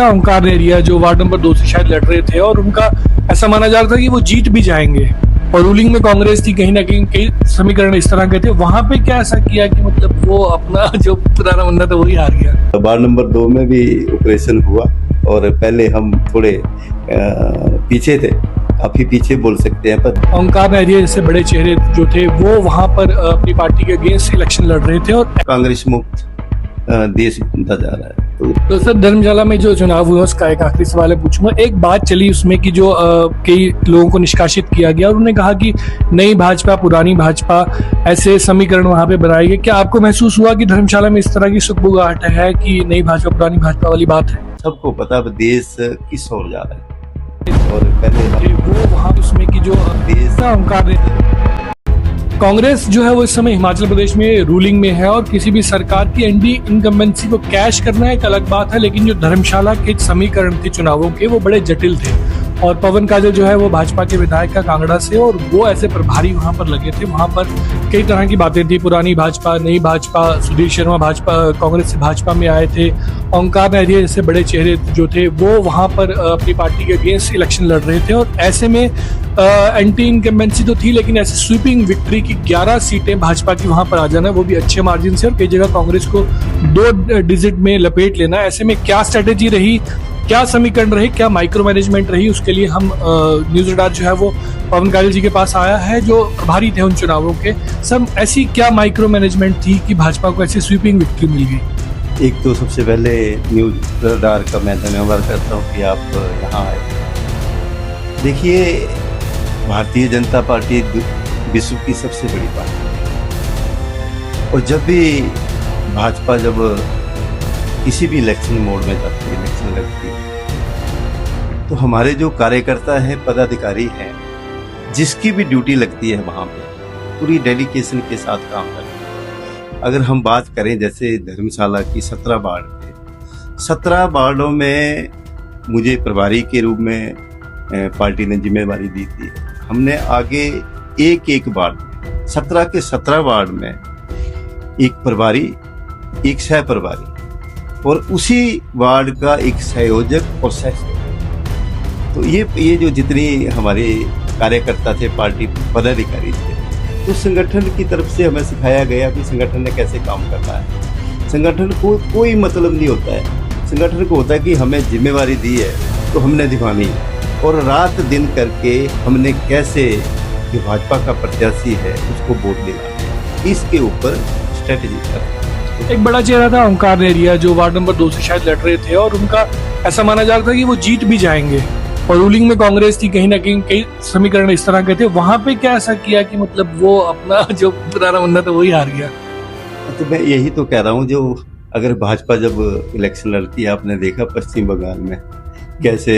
ओंकार नेरिया जो ward number 2 से शायद लड़ रहे थे और उनका ऐसा माना जा रहा था कि वो जीत भी जाएंगे और रूलिंग में कांग्रेस थी, कहीं ना कहीं कई समीकरण इस तरह के थे। वहां पे क्या ऐसा किया कि मतलब वो अपना जो पुराना बंदा था वही हार गया। वार्ड नंबर 2 में भी ऑपरेशन हुआ और पहले हम थोड़े पीछे थे, काफी पीछे बोल सकते हैं, पर ओंकार नेरिया जैसे बड़े चेहरे जो थे वो वहां पर अपनी पार्टी के अगेंस्ट इलेक्शन लड़ रहे थे और कांग्रेस मुक्त देश बनता जा रहा है। तो सर धर्मशाला में जो चुनाव हुआ उसका एक आखिरी सवाल है पूछूंगा। एक बात चली उसमें कि जो कई लोगों को निष्कासित किया गया और उन्होंने कहा कि नई भाजपा पुरानी भाजपा ऐसे समीकरण वहां पे बनाए गए। क्या आपको महसूस हुआ कि धर्मशाला में इस तरह की सुगबुगाहट है कि नई भाजपा पुरानी भाजपा वाली बात है? सबको पता है देश किस ओर जा रहा है और पहले वो वहां उसमें की जो देश ओंकार कांग्रेस जो है वो इस समय हिमाचल प्रदेश में रूलिंग में है और किसी भी सरकार की एंटी इनकम्बेंसी को कैश करना एक अलग बात है, लेकिन जो धर्मशाला के समीकरण थे चुनावों के वो बड़े जटिल थे और पवन काजल जो है वो भाजपा के विधायक का कांगड़ा से और वो ऐसे प्रभारी वहां पर लगे थे। वहां पर कई तरह की बातें थी, पुरानी भाजपा नई भाजपा, सुधीर शर्मा भाजपा कांग्रेस से भाजपा में आए थे, ओंकार नेरिया जैसे बड़े चेहरे जो थे वो वहां पर अपनी पार्टी के अगेंस्ट इलेक्शन लड़ रहे थे और ऐसे में एंटी इनकम्बेंसी तो थी, लेकिन ऐसे स्वीपिंग विक्ट्री की 11 सीटें भाजपा की वहां पर आ जाना, वो भी अच्छे मार्जिन से और कई जगह कांग्रेस को 2 डिजिट में लपेट लेना। ऐसे में क्या स्ट्रेटेजी रही, क्या समीकरण रहे, क्या माइक्रो मैनेजमेंट रही, उसके लिए हम न्यूज रडार जो है वो पवन काजल जी के पास आया है जो प्रभारी थे उन चुनावों के। सब ऐसी क्या माइक्रो मैनेजमेंट थी कि भाजपा को ऐसी स्वीपिंग विक्ट्री मिल गई? एक तो सबसे पहले न्यूज रडार का मैं धन्यवाद करता हूँ कि आप यहाँ आए। देखिए, भारतीय जनता पार्टी विश्व की सबसे बड़ी पार्टी है और जब भी भाजपा जब किसी भी इलेक्शन मोड में जाती है, इलेक्शन लड़ती है, तो हमारे जो कार्यकर्ता है, पदाधिकारी हैं, जिसकी भी ड्यूटी लगती है वहाँ पे पूरी डेडिकेशन के साथ काम करते हैं। अगर हम बात करें जैसे धर्मशाला की 17 वार्ड थे, 17 वार्डों में मुझे प्रभारी के रूप में पार्टी ने जिम्मेवारी दी थी। हमने आगे एक वार्ड 17 के 17 वार्ड में एक प्रभारी, एक सह प्रभारी और उसी वार्ड का एक संयोजक और सह संयोजक। तो ये जो जितनी हमारे कार्यकर्ता थे, पार्टी पदाधिकारी थे, तो संगठन की तरफ से हमें सिखाया गया कि संगठन ने कैसे काम करना है। संगठन को कोई मतलब नहीं होता है, संगठन को होता है कि हमें जिम्मेवारी दी है तो हमने निभानी है और रात दिन करके हमने कैसे जो भाजपा का प्रत्याशी है उसको वोट दिलाना, इसके ऊपर स्ट्रेटेजी कर। एक बड़ा चेहरा था ओंकार नेरिया जो वार्ड नंबर 2 से शायद लड़ रहे थे और उनका ऐसा माना जा रहा था कि वो जीत भी जाएंगे और रूलिंग में कांग्रेस थी, कहीं ना कहीं कई समीकरण इस तरह के थे। वहां पे क्या ऐसा किया कि मतलब वो अपना जो पुराना बंदा था वही हार गया? तो मैं यही तो कह रहा हूँ, जो अगर भाजपा जब इलेक्शन लड़ती है, आपने देखा पश्चिम बंगाल में कैसे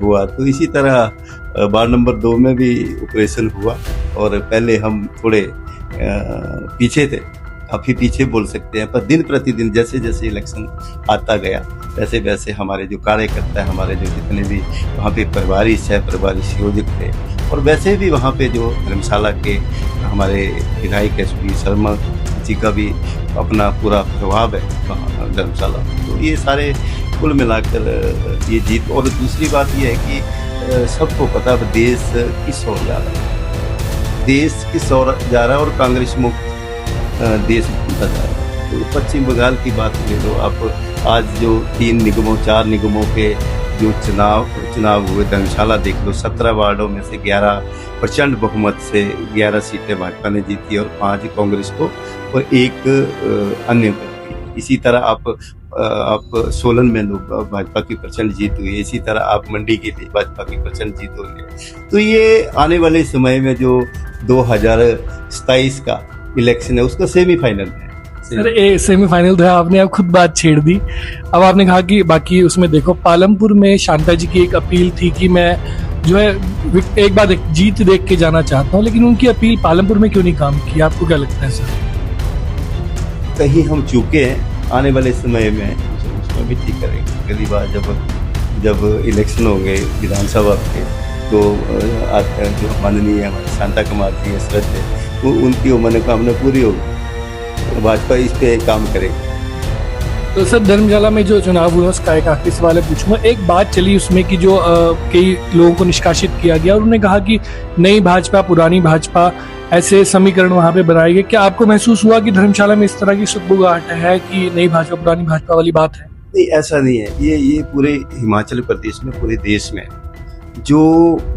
हुआ, तो इसी तरह वार्ड नंबर 2 में भी ऑपरेशन हुआ और पहले हम थोड़े पीछे थे, काफी पीछे बोल सकते हैं, पर दिन प्रतिदिन जैसे जैसे इलेक्शन आता गया वैसे वैसे हमारे जो कार्यकर्ता है, हमारे जो जितने भी वहाँ पे प्रभारी सह प्रभारी संयोजक थे और वैसे भी वहाँ पे जो धर्मशाला के हमारे विधायक सुधीर शर्मा जी का भी अपना पूरा प्रभाव है वहाँ धर्मशाला। तो ये सारे कुल मिलाकर ये जीत। और दूसरी बात ये है कि सबको पता है देश किस ओर जा रहा है, देश किस ओर जा रहा है और कांग्रेस मुक्त देश बनता जा रहा है। तो पश्चिम बंगाल की बात ले लो आप, आज जो 3 निगमों 4 निगमों के जो चुनाव हुए, धर्मशाला देख लो, 17 वार्डों में से 11 प्रचंड बहुमत से 11 सीटें भाजपा ने जीती और 5 कांग्रेस को और 1 अन्य को। इसी तरह आप सोलन में भाजपा की प्रचंड जीत हुई है, इसी तरह आप मंडी के लिए भाजपा की प्रचंड जीत हुई है। तो ये आने वाले समय में जो 2027 का इलेक्शन है उसका सेमीफाइनल है। सर सेमीफाइनल तो है, आपने अब खुद बात छेड़ दी। अब आपने कहा कि बाकी उसमें देखो, पालमपुर में शांता जी की एक अपील थी कि मैं जो है एक बार जीत देख के जाना चाहता हूँ, लेकिन उनकी अपील पालमपुर में क्यों नहीं काम की? आपको क्या लगता है सर? कहीं हम चूके हैं, आने वाले समय में उसमें भी ठीक करेंगे। अगली बार जब इलेक्शन होंगे विधानसभा के, तो जो माननीय हमारे शांता कुमार जी श्रद्ध है, तो उनकी मनोकामना पूरी होगी, भाजपा इस पे काम करेगी। तो सर धर्मशाला में जो चुनाव हुआ उसका एक आखिरी सवाल है पूछूंगा। एक बात चली उसमें कि जो कई लोगों को निष्कासित किया गया और उन्होंने कहा कि नई भाजपा पुरानी भाजपा ऐसे समीकरण वहां पे बनाए गए। क्या आपको महसूस हुआ कि धर्मशाला में इस तरह की सुगबुगाहट है कि नई भाजपा पुरानी भाजपा वाली बात है? नहीं, ऐसा नहीं है। ये पूरे हिमाचल प्रदेश में, पूरे देश में जो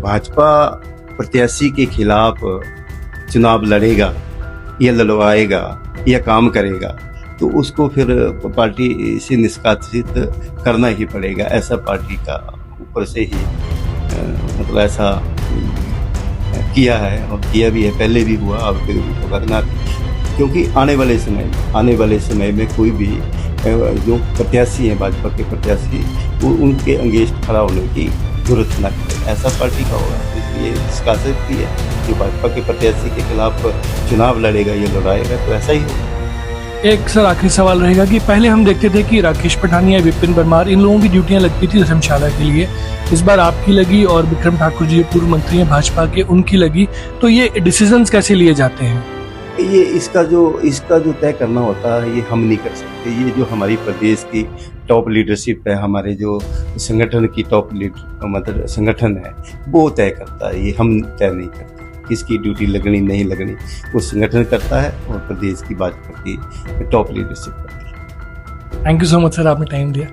भाजपा प्रत्याशी के खिलाफ चुनाव लड़ेगा या लड़वाएगा या काम करेगा तो उसको फिर पार्टी से निष्कासित करना ही पड़ेगा। ऐसा पार्टी का ऊपर से ही मतलब ऐसा किया है और किया भी है, पहले भी हुआ, अब फिर करना। क्योंकि आने वाले समय में कोई भी जो प्रत्याशी हैं भाजपा के प्रत्याशी वो उनके अगेंस्ट खड़ा होने की जरूरत ना करे, ऐसा पार्टी का होगा। इसलिए निष्कासित भी है जो भाजपा के प्रत्याशी के खिलाफ चुनाव लड़ेगा या लड़ाएगा तो ऐसा ही होगा। एक सर आखिरी सवाल रहेगा कि पहले हम देखते थे कि राकेश पठानिया, विपिन परमार, इन लोगों की ड्यूटियां लगती थी धर्मशाला के लिए। इस बार आपकी लगी और विक्रम ठाकुर जी पूर्व मंत्री हैं भाजपा के, उनकी लगी। तो ये डिसीजंस कैसे लिए जाते हैं? ये इसका जो तय करना होता है ये हम नहीं कर सकते। ये जो हमारी प्रदेश की टॉप लीडरशिप है, हमारे जो संगठन की टॉप लीडर मतलब संगठन है वो तय करता है। ये हम तय नहीं करते किसकी ड्यूटी लगनी नहीं लगनी, वो संगठन करता है और प्रदेश की भाजपा की टॉप लीडरशिप करती है। Thank you so much sir, आपने टाइम दिया।